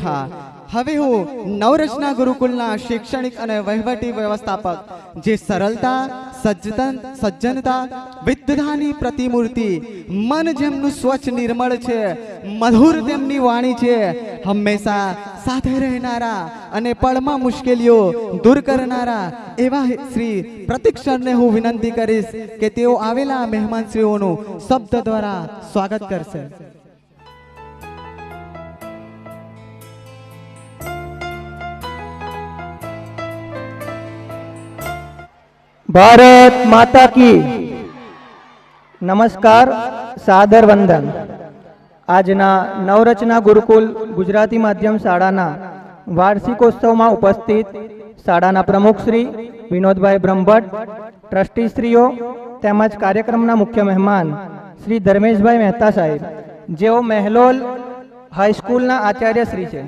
ચોખા। હવે હું નવરચના ગુરુકુલના શૈક્ષણિક અને વહીવટી વ્યવસ્થાપક જે સરળતા, સજ્જનતા, વિદ્વતાની પ્રતિમૂર્તિ, મન જેમનું સ્વચ્છ નિર્મળ છે, મધુર તેમની વાણી છે, હંમેશા સાથે રહેનારા અને પળમાં મુશ્કેલીઓ દૂર કરનારા એવા શ્રી પ્રતીક સરને હું વિનંતી કરીશ કે તેઓ આવેલા મહેમાનશ્રીઓનું શબ્દ દ્વારા સ્વાગત કરશે। भारत माता की नमस्कार, सादर वंदन। आजना नवरचना गुरुकुल गुजराती माध्यम शाळाना वार्षिकोत्सव में उपस्थित शाळाना प्रमुख श्री विनोदभाई ब्रह्मभट्ट, ट्रस्टीश्रीओ તેમજ કાર્યક્રમના મુખ્ય મહેમાન શ્રી ધર્મેશભાઈ મહેતા સાહેબ, જેઓ મહેલોલ હાઈસ્કૂલના આચાર્યશ્રી છે,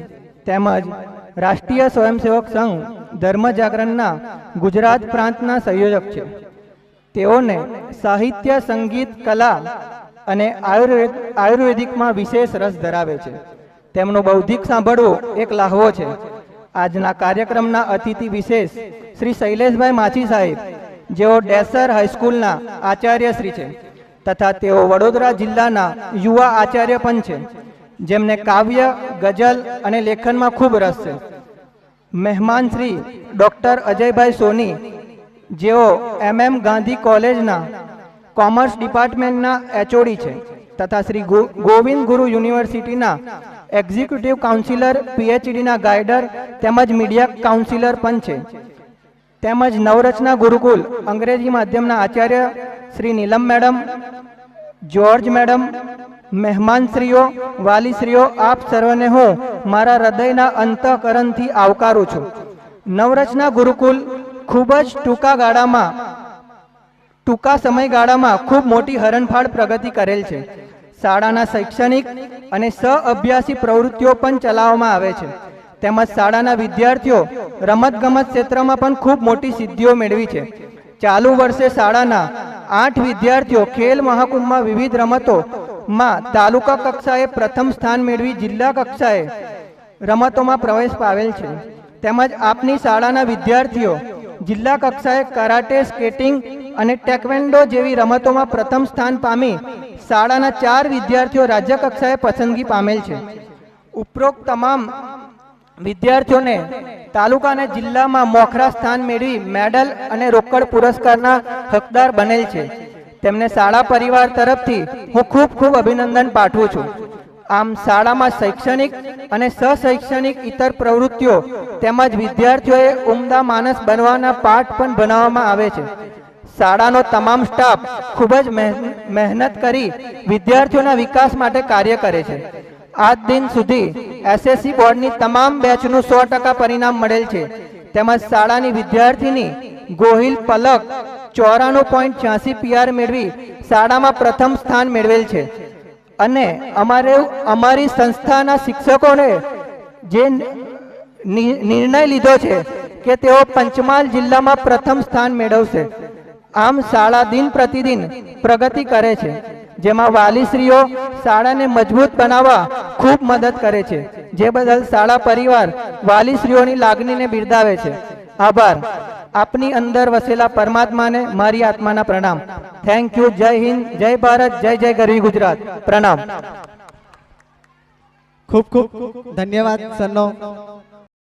તેમજ રાષ્ટ્રીય સ્વયંસેવક સંઘ ધર્મ જાગરણના ગુજરાત પ્રાંતના સંયોજક છે। તેઓને સાહિત્ય, સંગીત, કલા અને આયુર્વેદિકમાં વિશેષ રસ ધરાવે છે। તેમનું બૌદ્ધિક સાંભળવું એક લાહવો છે। આજના કાર્યક્રમના અતિથિ વિશેષ શ્રી શૈલેષભાઈ માછી સાહેબ, જેઓ ડેસર હાઈસ્કૂલના આચાર્યશ્રી છે તથા તેઓ વડોદરા જિલ્લાના યુવા આચાર્ય પણ છે, જેમને કાવ્ય, ગઝલ અને લેખનમાં ખૂબ રસ છે। મહેમાન શ્રી ડૉક્ટર અજયભાઈ સોની, જેઓ MM ગાંધી કોલેજના કોમર્સ ડિપાર્ટમેન્ટના HOD છે તથા શ્રી ગોવિંદ ગુરુ યુનિવર્સિટીના એક્ઝિક્યુટિવ કાઉન્સિલર, PhDના ગાઈડર તેમજ મીડિયા કાઉન્સિલર પણ છે। તેમજ નવરચના ગુરુકુલ અંગ્રેજી માધ્યમના આચાર્ય શ્રી નીલમ મેડમ, જ્યોર્જ મેડમ, મહેમાનશ્રીઓ, વાલીશ્રીઓ, આપ સર્વને હું મારા હૃદયના અંતઃકરણથી આવકારું છું। નવરચના ગુરુકુલ ખૂબ જ ટૂંકા સમયગાળામાં ખૂબ મોટી હરણફાળ પ્રગતિ કરેલ છે। શાળાના શૈક્ષણિક અને સહઅભ્યાસી પ્રવૃત્તિઓ પણ ચલાવવામાં આવે છે, તેમજ શાળાના વિદ્યાર્થીઓ રમતગમત ક્ષેત્રમાં પણ ખૂબ મોટી સિદ્ધિઓ મેળવી છે। ચાલુ વર્ષે શાળાના 8 વિદ્યાર્થીઓ ખેલ મહાકુંભમાં વિવિધ રમતોમાં તાલુકા કક્ષાએ પ્રથમ સ્થાન મેળવી જિલ્લા કક્ષાએ રમતોમાં પ્રવેશ પામેલ છે। તેમજ આપની શાળાના વિદ્યાર્થીઓ જિલ્લા કક્ષાએ કરાટે, સ્કેટિંગ અને ટેકવેન્ડો જેવી રમતોમાં પ્રથમ સ્થાન પામી શાળાના 4 વિદ્યાર્થીઓ રાજ્ય કક્ષાએ પસંદગી પામેલ છે। ઉપરોક્ત તમામ વિદ્યાર્થીઓને તાલુકા અને જિલ્લામાં મોખરા સ્થાન મેળવી મેડલ અને રોકડ પુરસ્કારના હકદાર બનેલ છે। તેમને શાળા પરિવાર તરફથી હું ખૂબ ખૂબ અભિનંદન પાઠવું છું। આમ શાળામાં શૈક્ષણિક અને સહશૈક્ષણિક ઇતર પ્રવૃત્તિઓ તેમજ વિદ્યાર્થીઓએ ઉમદા માણસ બનવાના પાઠ પણ ભણાવવામાં આવે છે। શાળાનો તમામ સ્ટાફ ખૂબ જ મહેનત કરી વિદ્યાર્થીઓના વિકાસ માટે કાર્ય કરે છે। આજ દિન સુધી SSC બોર્ડની તમામ બેચનું 100% પરિણામ મળેલ છે। તેમજ શાળાની વિદ્યાર્થીની ગોહિલ પલક 94.86 PR મેળવી શાળામાં પ્રથમ સ્થાન મેળવેલ છે। અને અમારી સંસ્થાના શિક્ષકોને જે નિર્ણય લીધો છે કે તેઓ પંચમહાલ જિલ્લામાં પ્રથમ સ્થાન મેળવશે। આમ શાળા દિન પ્રતિદિન પ્રગતિ કરે છે, જેમાં વાલીશ્રીઓ શાળાને મજબૂત બનાવવા ખૂબ મદદ કરે છે, જે બદલ શાળા પરિવાર વાલીશ્રીઓની લાગણીને બિરદાવે છે। આભાર। આપની અંદર વસેલા પરમાત્માને મારી આત્માના પ્રણામ। Thank you. જય હિન્દ, જય ભારત, જય જય ગરવી ગુજરાત। પ્રણામ। ખૂબ ખૂબ ધન્યવાદ સરનો।